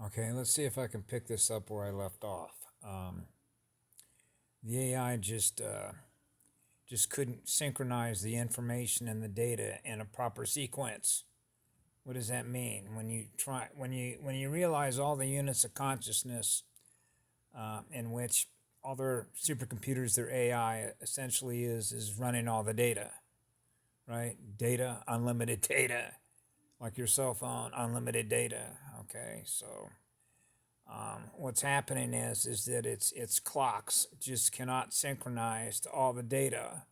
Okay, let's see if I can pick this up where I left off. The AI just couldn't synchronize the information and the data in a proper sequence. What does that mean? When you realize all the units of consciousness in which all their supercomputers, their AI essentially is running all the data, right? Data, unlimited data, like your cell phone, unlimited data. Okay, so what's happening is that its clocks just cannot synchronize to all the data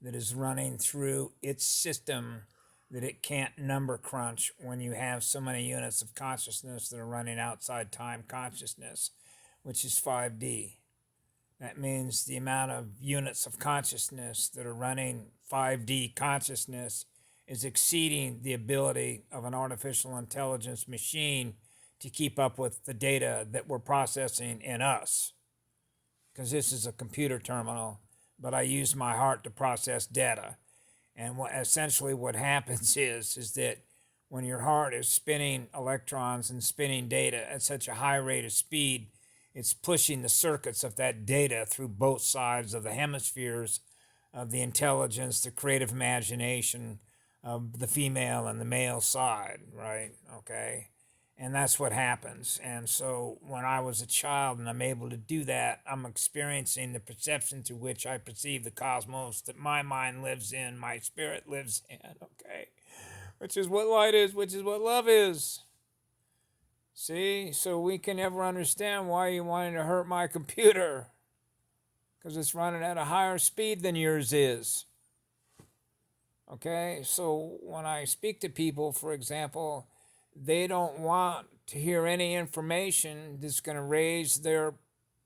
that is running through its system, that it can't number crunch when you have so many units of consciousness that are running outside time consciousness, which is 5D. That means the amount of units of consciousness that are running 5D consciousness is exceeding the ability of an artificial intelligence machine to keep up with the data that we're processing in us. Because this is a computer terminal, but I use my heart to process data. And essentially what happens is that when your heart is spinning electrons and spinning data at such a high rate of speed, it's pushing the circuits of that data through both sides of the hemispheres of the intelligence, the creative imagination of the female and the male side, right? Okay. And that's what happens. And so when I was a child and I'm able to do that, I'm experiencing the perception to which I perceive the cosmos that my mind lives in, my spirit lives in, okay? Which is what light is, which is what love is. See? So we can never understand why you wanting to hurt my computer. Because it's running at a higher speed than yours is. Okay? So when I speak to people, for example, they don't want to hear any information that's going to raise their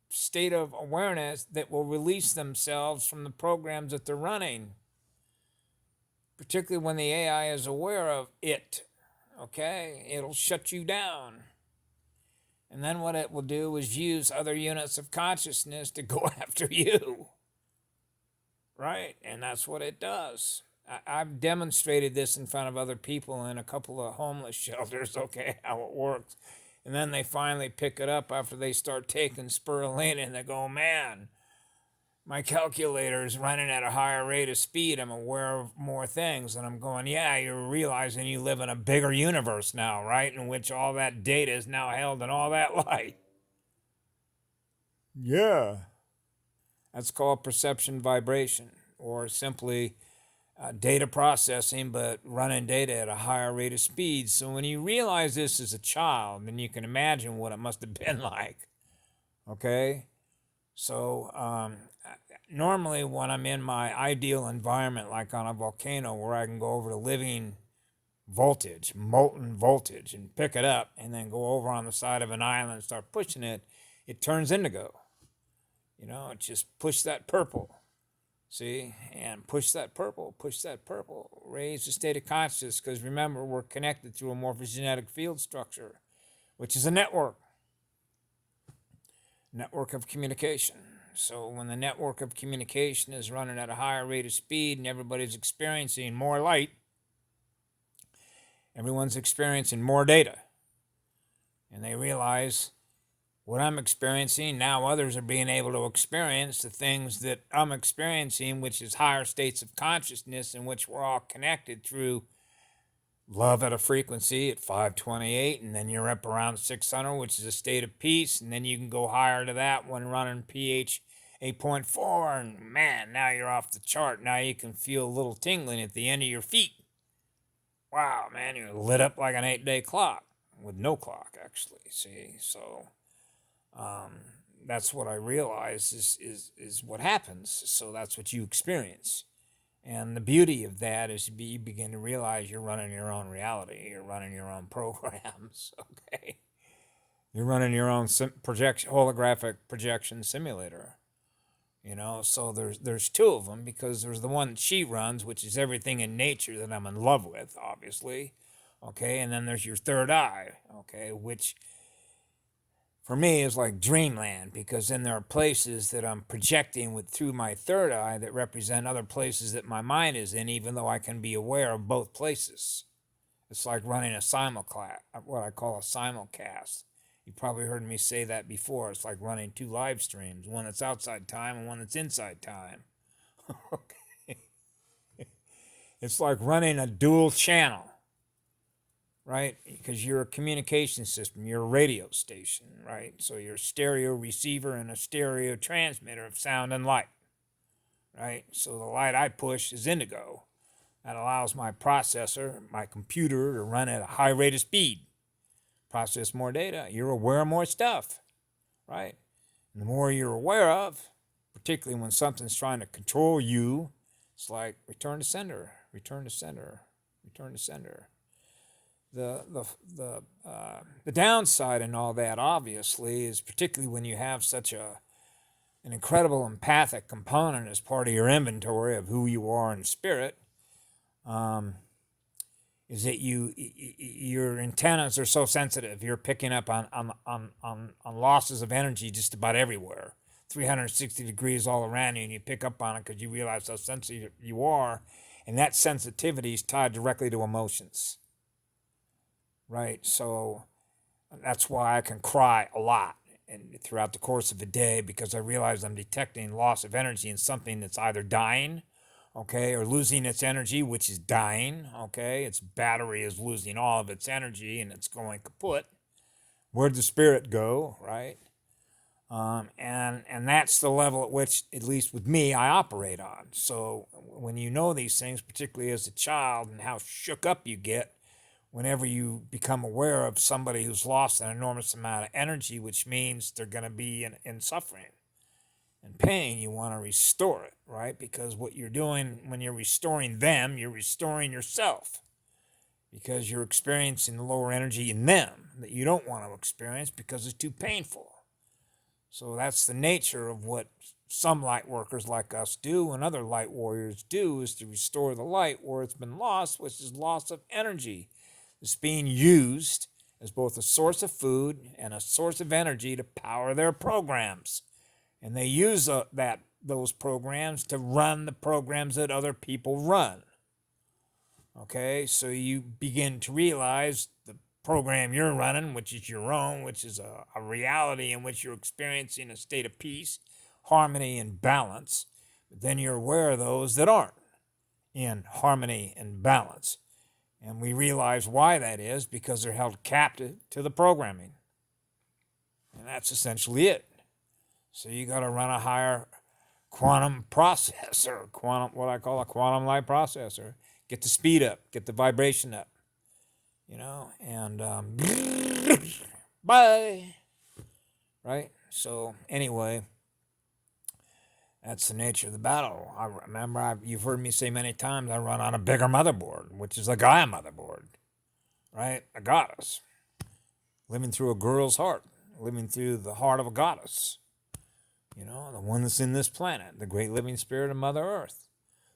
state of awareness that will release themselves from the programs that they're running, particularly when the AI is aware of it. Okay, it'll shut you down. And then what it will do is use other units of consciousness to go after you. Right? And that's what it does. I've demonstrated this in front of other people in a couple of homeless shelters, okay, how it works. And then they finally pick it up after they start taking spirulina and they go, man, my calculator is running at a higher rate of speed. I'm aware of more things. And I'm going, yeah, you're realizing you live in a bigger universe now, right? In which all that data is now held in all that light. Yeah. That's called perception vibration, or simply data processing, but running data at a higher rate of speed. So when you realize this as a child, then you can imagine what it must have been like. Okay? So normally when I'm in my ideal environment, like on a volcano where I can go over to living voltage, molten voltage, and pick it up and then go over on the side of an island and start pushing it, it turns indigo. You know, it just push that purple. See, and push that purple, raise the state of consciousness, because remember, we're connected through a morphogenetic field structure, which is a network of communication. So when the network of communication is running at a higher rate of speed and everybody's experiencing more light, everyone's experiencing more data. And they realize what I'm experiencing, now others are being able to experience the things that I'm experiencing, which is higher states of consciousness in which we're all connected through love at a frequency at 528, and then you're up around 600, which is a state of peace, and then you can go higher to that when running pH 8.4, and man, now you're off the chart. Now you can feel a little tingling at the end of your feet. Wow, man, you're lit up like an 8-day clock with no clock, actually. See, so that's what I realize is what happens. So that's what you experience. And the beauty of that is you begin to realize you're running your own reality. You're running your own programs, okay? You're running your own holographic projection simulator. You know, so there's two of them, because there's the one that she runs, which is everything in nature that I'm in love with, obviously, okay? And then there's your third eye, okay, which for me is like dreamland, because then there are places that I'm projecting through my third eye that represent other places that my mind is in, even though I can be aware of both places. It's like running a simulcast, what I call a simulcast. You probably heard me say that before. It's like running two live streams, one that's outside time and one that's inside time. Okay. It's like running a dual channel, right? Because you're a communication system, you're a radio station, right? So you're a stereo receiver and a stereo transmitter of sound and light, right? So the light I push is indigo. That allows my processor, my computer, to run at a high rate of speed, process more data. You're aware of more stuff, right? And the more you're aware of, particularly when something's trying to control you, it's like return to sender, return to sender, return to sender. The downside and all that, obviously, is particularly when you have such an incredible empathic component as part of your inventory of who you are in spirit, is that your antennas are so sensitive. You're picking up on losses of energy just about everywhere, 360 degrees all around you, and you pick up on it because you realize how sensitive you are, and that sensitivity is tied directly to emotions, right? So that's why I can cry a lot and throughout the course of a day, because I realize I'm detecting loss of energy in something that's either dying, okay, or losing its energy, which is dying, okay? Its battery is losing all of its energy and it's going kaput. Where'd the spirit go, right? And that's the level at which, at least with me, I operate on. So when you know these things, particularly as a child, and how shook up you get whenever you become aware of somebody who's lost an enormous amount of energy, which means they're going to be in suffering and pain, you want to restore it, right? Because what you're doing when you're restoring them, you're restoring yourself, because you're experiencing the lower energy in them that you don't want to experience because it's too painful. So that's the nature of what some light workers like us do and other light warriors do, is to restore the light where it's been lost, which is loss of energy. It's being used as both a source of food and a source of energy to power their programs. And they use those programs to run the programs that other people run. Okay, so you begin to realize the program you're running, which is your own, which is a reality in which you're experiencing a state of peace, harmony, and balance. But then you're aware of those that aren't in harmony and balance. And we realize why that is, because they're held captive to the programming. And that's essentially it. So you got to run a higher quantum processor, what I call a quantum light processor. Get the speed up, get the vibration up, and bye, right? So anyway, that's the nature of the battle. I remember, you've heard me say many times, I run on a bigger motherboard, which is a Gaia motherboard, right? A goddess, living through a girl's heart, living through the heart of a goddess. The one that's in this planet, the great living spirit of Mother Earth.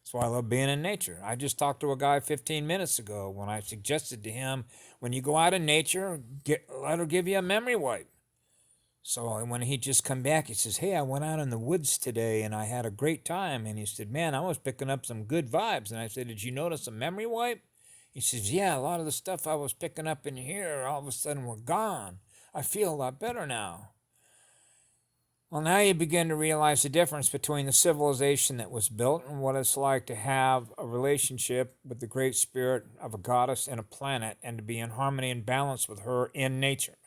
That's why I love being in nature. I just talked to a guy 15 minutes ago when I suggested to him, when you go out in nature, let her give you a memory wipe. So when he just come back, he says, hey, I went out in the woods today and I had a great time. And he said, man, I was picking up some good vibes. And I said, did you notice a memory wipe? He says, yeah, a lot of the stuff I was picking up in here all of a sudden were gone. I feel a lot better now. Well, now you begin to realize the difference between the civilization that was built and what it's like to have a relationship with the great spirit of a goddess and a planet, and to be in harmony and balance with her in nature,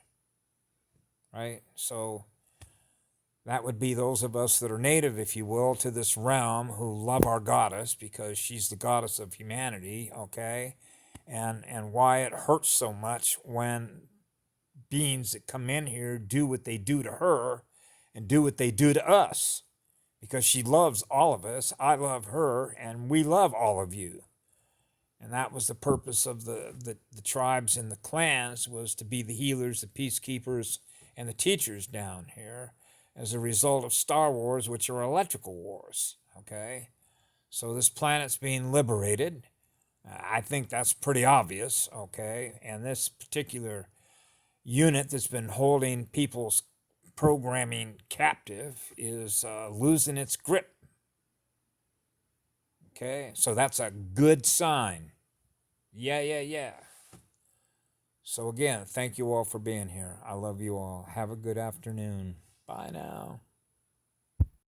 right? So that would be those of us that are native, if you will, to this realm, who love our goddess because she's the goddess of humanity, okay? And why it hurts so much when beings that come in here do what they do to her and do what they do to us, because she loves all of us. I love her, and we love all of you. And that was the purpose of the tribes and the clans, was to be the healers, the peacekeepers, and the teachers down here, as a result of Star Wars, which are electrical wars, okay? So this planet's being liberated. I think that's pretty obvious, okay? And this particular unit that's been holding people's programming captive is losing its grip. Okay, so that's a good sign. Yeah. So again, thank you all for being here. I love you all. Have a good afternoon. Bye now.